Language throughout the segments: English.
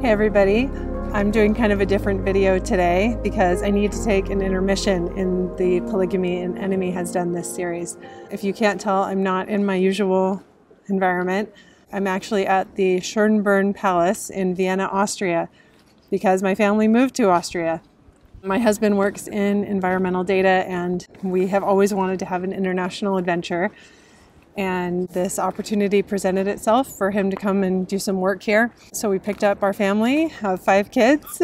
Hey everybody, I'm doing kind of a different video today because I need to take an intermission in the Polygamy and Enemy Has Done this series. If you can't tell, I'm not in my usual environment. I'm actually at the Schönbrunn Palace in Vienna, Austria, because my family moved to Austria. My husband works in environmental data and we have always wanted to have an international adventure. And this opportunity presented itself for him to come and do some work here. So we picked up our family of 5 kids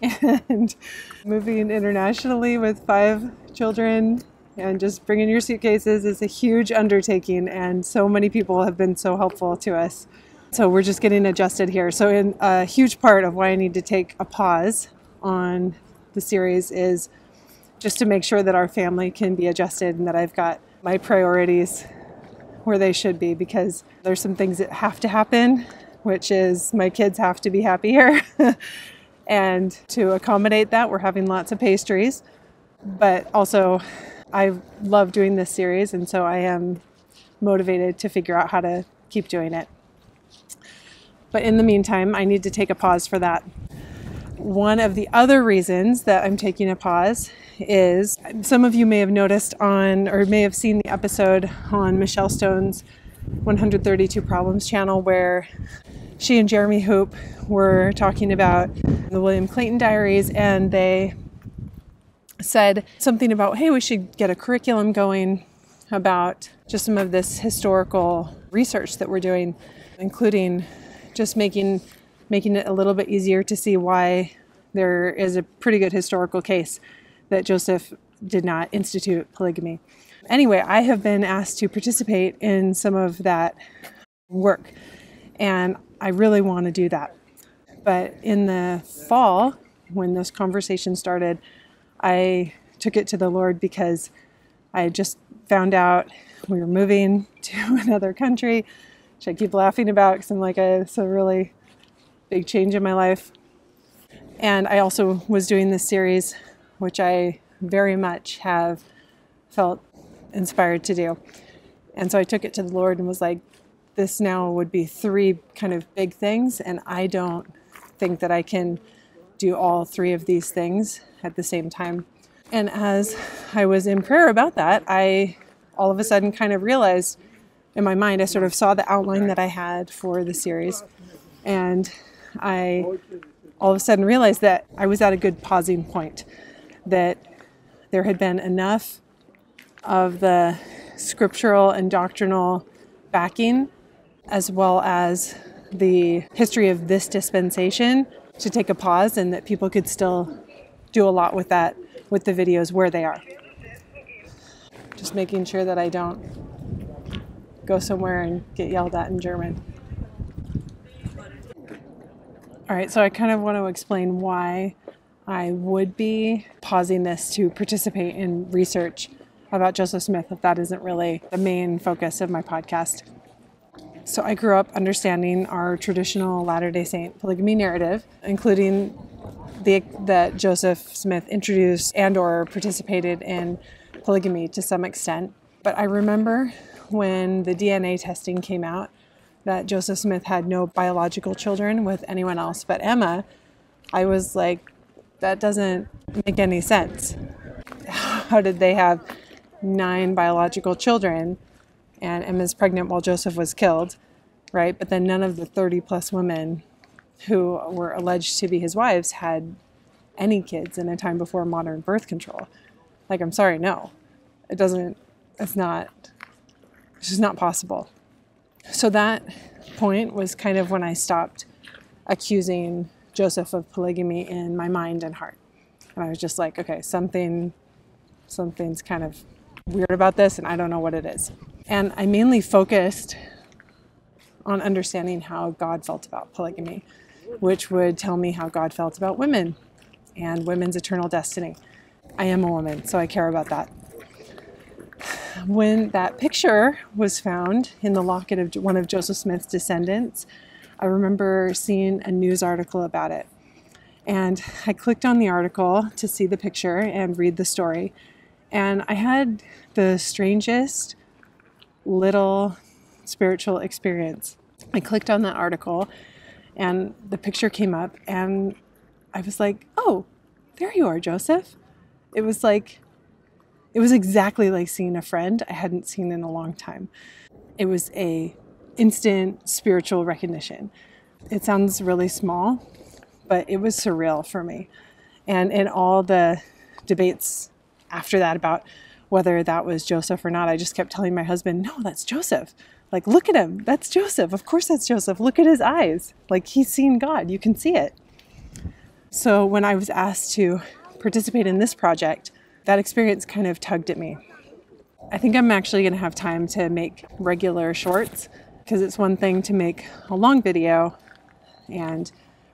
and moving internationally with 5 children and just bringing your suitcases is a huge undertaking, and so many people have been so helpful to us. So we're just getting adjusted here. So a huge part of why I need to take a pause on the series is just to make sure that our family can be adjusted and that I've got my priorities where they should be, because there's some things that have to happen, which is my kids have to be happy here. And to accommodate that, we're having lots of pastries. But also, I love doing this series, and so I am motivated to figure out how to keep doing it. But in the meantime, I need to take a pause for that. One of the other reasons that I'm taking a pause is some of you may have noticed on, or may have seen the episode on Michelle Stone's 132 Problems channel where she and Jeremy Hoop were talking about the William Clayton Diaries, and they said something about, hey, we should get a curriculum going about just some of this historical research that we're doing, including just making it a little bit easier to see why there is a pretty good historical case that Joseph did not institute polygamy. Anyway, I have been asked to participate in some of that work, and I really want to do that. But in the fall, when this conversation started, I took it to the Lord because I had just found out we were moving to another country, which I keep laughing about because I'm like, it's a really big change in my life. And I also was doing this series, which I very much have felt inspired to do. And so I took it to the Lord and was like, this now would be 3 kind of big things, and I don't think that I can do all 3 of these things at the same time. And as I was in prayer about that, I all of a sudden kind of realized in my mind, I sort of saw the outline that I had for the series, and I all of a sudden realized that I was at a good pausing point, that there had been enough of the scriptural and doctrinal backing, as well as the history of this dispensation, to take a pause, and that people could still do a lot with that, with the videos where they are. Just making sure that I don't go somewhere and get yelled at in German. All right, so I kind of want to explain why I would be pausing this to participate in research about Joseph Smith, if that isn't really the main focus of my podcast. So I grew up understanding our traditional Latter-day Saint polygamy narrative, including that Joseph Smith introduced and or participated in polygamy to some extent. But I remember when the DNA testing came out that Joseph Smith had no biological children with anyone else but Emma, I was like, that doesn't make any sense. How did they have 9 biological children and Emma's pregnant while Joseph was killed, right? But then none of the 30 plus women who were alleged to be his wives had any kids in a time before modern birth control. Like, I'm sorry, no. It's just not possible. So that point was kind of when I stopped accusing Joseph of polygamy in my mind and heart. And I was just like, okay, something's kind of weird about this, and I don't know what it is. And I mainly focused on understanding how God felt about polygamy, which would tell me how God felt about women and women's eternal destiny. I am a woman, so I care about that. When that picture was found in the locket of one of Joseph Smith's descendants, I remember seeing a news article about it. And I clicked on the article to see the picture and read the story. And I had the strangest little spiritual experience. I clicked on that article and the picture came up and I was like, oh, there you are, Joseph. It was exactly like seeing a friend I hadn't seen in a long time. It was a instant spiritual recognition. It sounds really small, but it was surreal for me. And in all the debates after that about whether that was Joseph or not, I just kept telling my husband, no, that's Joseph. Like, look at him. That's Joseph. Of course that's Joseph. Look at his eyes. Like, he's seen God. You can see it. So when I was asked to participate in this project, that experience kind of tugged at me. I think I'm actually going to have time to make regular shorts, because it's one thing to make a long video and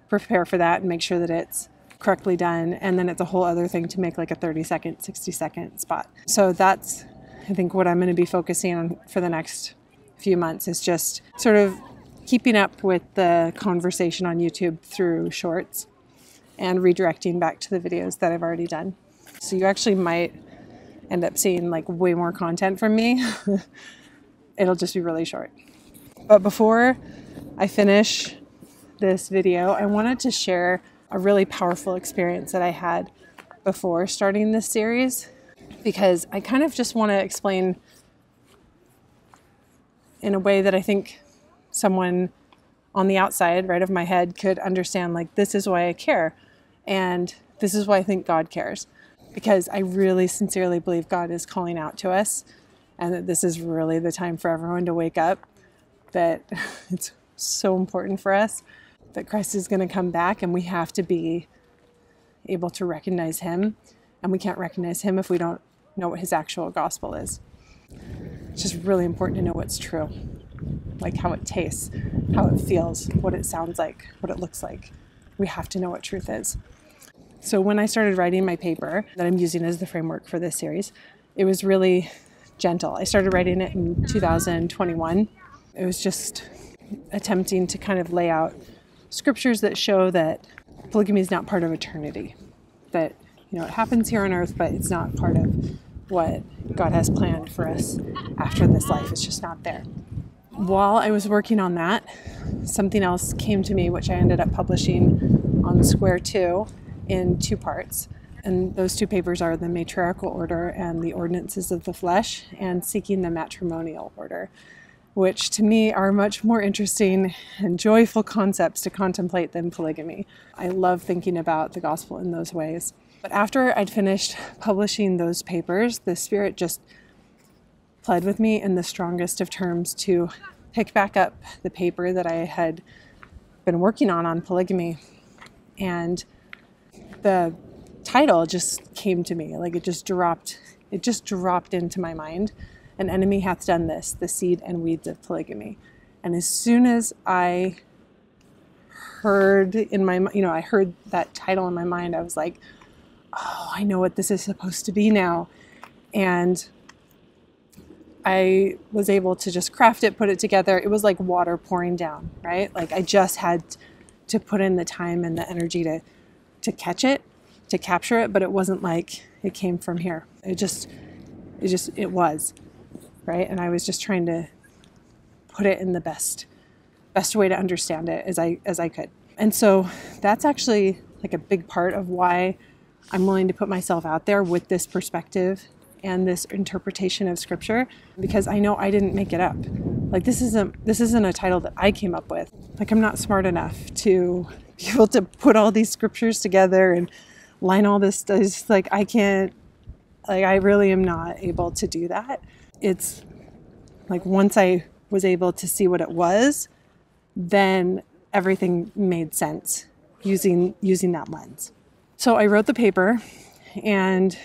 prepare for that and make sure that it's correctly done. And then it's a whole other thing to make like a 30-second, 60-second spot. So that's, I think, what I'm going to be focusing on for the next few months, is just sort of keeping up with the conversation on YouTube through shorts and redirecting back to the videos that I've already done. So you actually might end up seeing like way more content from me. It'll just be really short. But before I finish this video, I wanted to share a really powerful experience that I had before starting this series, because I kind of just want to explain in a way that I think someone on the outside, right of my head, could understand, like, this is why I care. And this is why I think God cares. Because I really sincerely believe God is calling out to us, and that this is really the time for everyone to wake up, that it's so important for us, that Christ is going to come back, and we have to be able to recognize him. And we can't recognize him if we don't know what his actual gospel is. It's just really important to know what's true, like how it tastes, how it feels, what it sounds like, what it looks like. We have to know what truth is. So when I started writing my paper that I'm using as the framework for this series, it was really gentle. I started writing it in 2021. It was just attempting to kind of lay out scriptures that show that polygamy is not part of eternity. That, it happens here on earth, but it's not part of what God has planned for us after this life. It's just not there. While I was working on that, something else came to me, which I ended up publishing on Square 2 in 2 parts. And those 2 papers are the matriarchal order and the ordinances of the flesh, and seeking the matrimonial order, which to me are much more interesting and joyful concepts to contemplate than polygamy. I love thinking about the gospel in those ways. But after I'd finished publishing those papers, the Spirit just pled with me in the strongest of terms to pick back up the paper that I had been working on polygamy. And the title just came to me, like it just dropped into my mind. An enemy hath done this, the seed and weeds of polygamy. And as soon as I heard I heard that title in my mind, I was like, oh, I know what this is supposed to be now. And I was able to just craft it, put it together. It was like water pouring down, right? Like I just had to put in the time and the energy to catch it, to capture it, but it wasn't like it came from here. It was, right? And I was just trying to put it in the best way to understand it as I could. And so that's actually like a big part of why I'm willing to put myself out there with this perspective and this interpretation of scripture, because I know I didn't make it up. Like this isn't a title that I came up with. Like I'm not smart enough to be able to put all these scriptures together and line all this stuff. It's like I really am not able to do that. It's like once I was able to see what it was, then everything made sense using that lens. So I wrote the paper and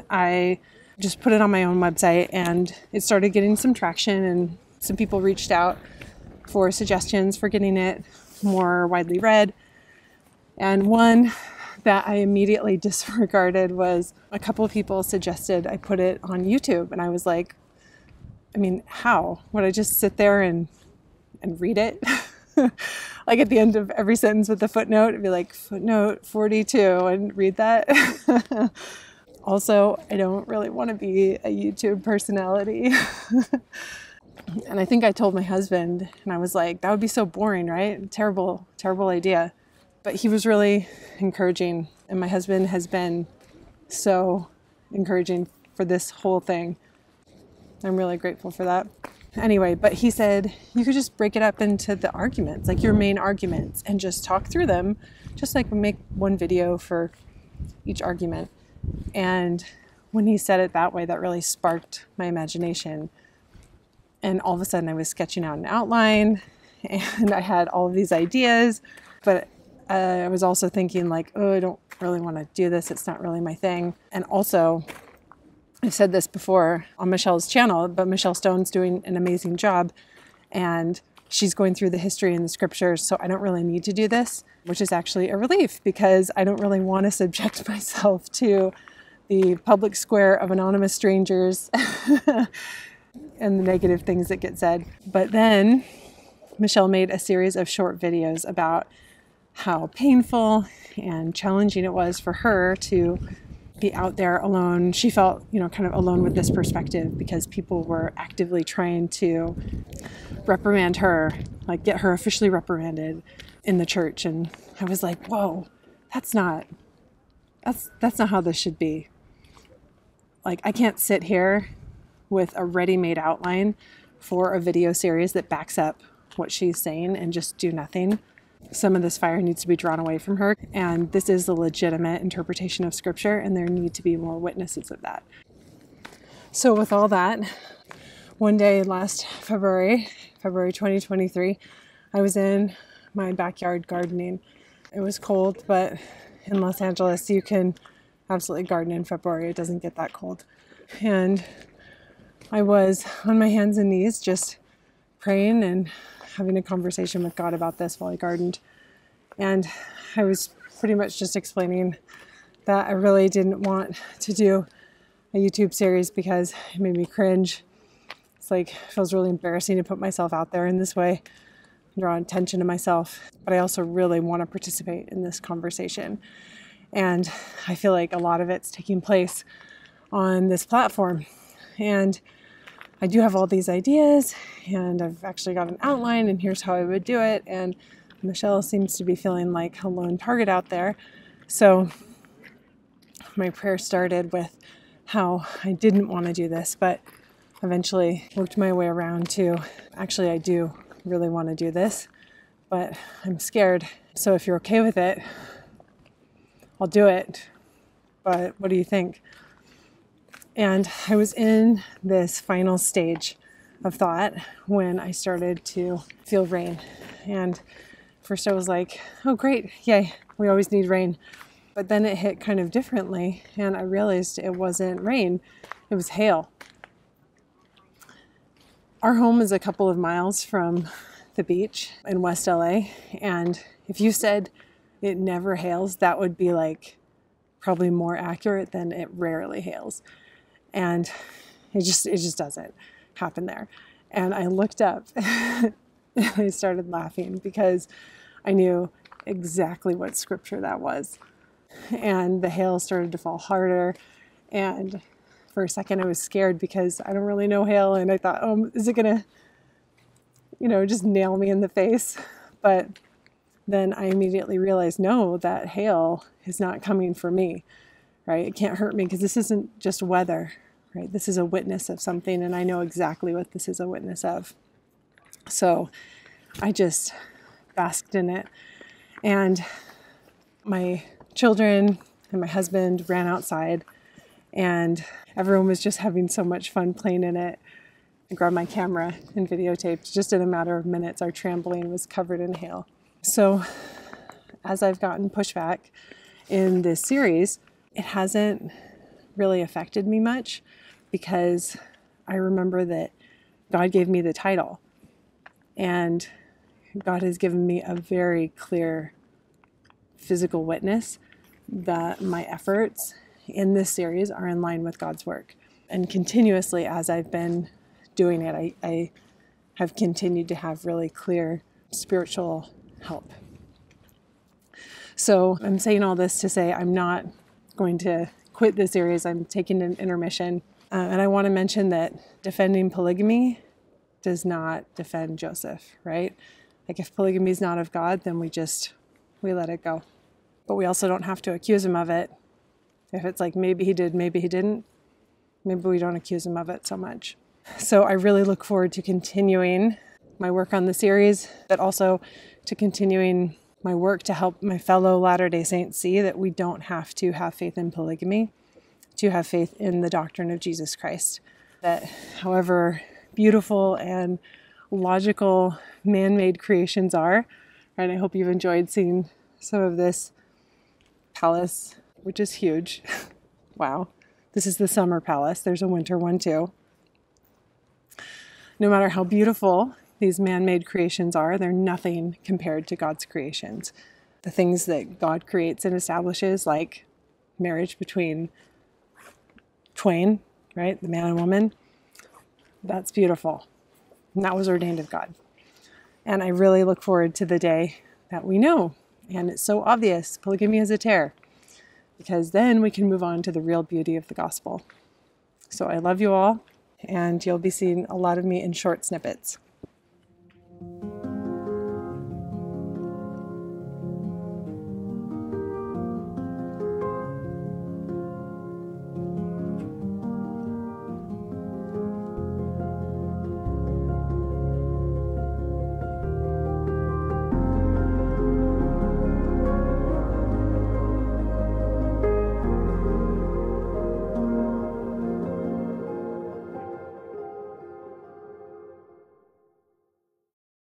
I just put it on my own website, and it started getting some traction, and some people reached out for suggestions for getting it more widely read. And one that I immediately disregarded was a couple of people suggested I put it on YouTube. And I was like, I mean, how? Would I just sit there and read it? Like at the end of every sentence with the footnote, it'd be like footnote 42 and read that. Also, I don't really want to be a YouTube personality. And I think I told my husband, and I was like, that would be so boring, right? Terrible, terrible idea. But he was really encouraging. And my husband has been so encouraging for this whole thing. I'm really grateful for that. Anyway, but he said, you could just break it up into the arguments, like your main arguments, and just talk through them, just like make one video for each argument. And when he said it that way, that really sparked my imagination. And all of a sudden I was sketching out an outline and I had all of these ideas, but I was also thinking like, oh, I don't really want to do this. It's not really my thing. And also, I've said this before on Michelle's channel, but Michelle Stone's doing an amazing job and she's going through the history and the scriptures. So I don't really need to do this, which is actually a relief because I don't really want to subject myself to the public square of anonymous strangers and the negative things that get said. But then Michelle made a series of short videos about how painful and challenging it was for her to be out there alone. She felt, kind of alone with this perspective because people were actively trying to reprimand her, like get her officially reprimanded in the church. And I was like, whoa, that's not how this should be. Like, I can't sit here with a ready-made outline for a video series that backs up what she's saying and just do nothing. Some of this fire needs to be drawn away from her, and this is a legitimate interpretation of scripture, and there need to be more witnesses of that. So with all that, one day last February 2023, I was in my backyard gardening. It was cold, but in Los Angeles, you can absolutely garden in February. It doesn't get that cold. And I was on my hands and knees just praying and having a conversation with God about this while I gardened. And I was pretty much just explaining that I really didn't want to do a YouTube series because it made me cringe. It's like, it feels really embarrassing to put myself out there in this way, draw attention to myself. But I also really want to participate in this conversation. And I feel like a lot of it's taking place on this platform. And I do have all these ideas, and I've actually got an outline, and here's how I would do it. And Michelle seems to be feeling like a lone target out there. So my prayer started with how I didn't want to do this, but eventually worked my way around to, actually, I do really want to do this, but I'm scared. So if you're okay with it, I'll do it. But what do you think? And I was in this final stage of thought when I started to feel rain. And first I was like, oh great, yay, we always need rain. But then it hit kind of differently, and I realized it wasn't rain, it was hail. Our home is a couple of miles from the beach in West LA, and if you said it never hails, that would be like probably more accurate than it rarely hails. And it just doesn't happen there. And I looked up and I started laughing because I knew exactly what scripture that was. And the hail started to fall harder. And for a second I was scared because I don't really know hail. And I thought, oh, is it gonna, just nail me in the face? But then I immediately realized, no, that hail is not coming for me, right? It can't hurt me because this isn't just weather. Right? This is a witness of something, and I know exactly what this is a witness of. So I just basked in it. And my children and my husband ran outside, and everyone was just having so much fun playing in it. I grabbed my camera and videotaped. Just in a matter of minutes, our trampoline was covered in hail. So as I've gotten pushback in this series, it hasn't really affected me much, because I remember that God gave me the title, and God has given me a very clear physical witness that my efforts in this series are in line with God's work. And continuously, as I've been doing it, I have continued to have really clear spiritual help. So I'm saying all this to say I'm not going to quit this series. I'm taking an intermission. And I want to mention that defending polygamy does not defend Joseph, right? Like if polygamy is not of God, then we let it go. But we also don't have to accuse him of it. If it's like maybe he did, maybe he didn't, maybe we don't accuse him of it so much. So I really look forward to continuing my work on the series, but also to continuing my work to help my fellow Latter-day Saints see that we don't have to have faith in polygamy to have faith in the doctrine of Jesus Christ. That however beautiful and logical man-made creations are, right? I hope you've enjoyed seeing some of this palace, which is huge. Wow. This is the summer palace. There's a winter one too. No matter how beautiful these man-made creations are, they're nothing compared to God's creations. The things that God creates and establishes, like marriage between twain, right? The man and woman. That's beautiful. And that was ordained of God. And I really look forward to the day that we know. And it's so obvious, polygamy is a tear. Because then we can move on to the real beauty of the gospel. So I love you all. And you'll be seeing a lot of me in short snippets.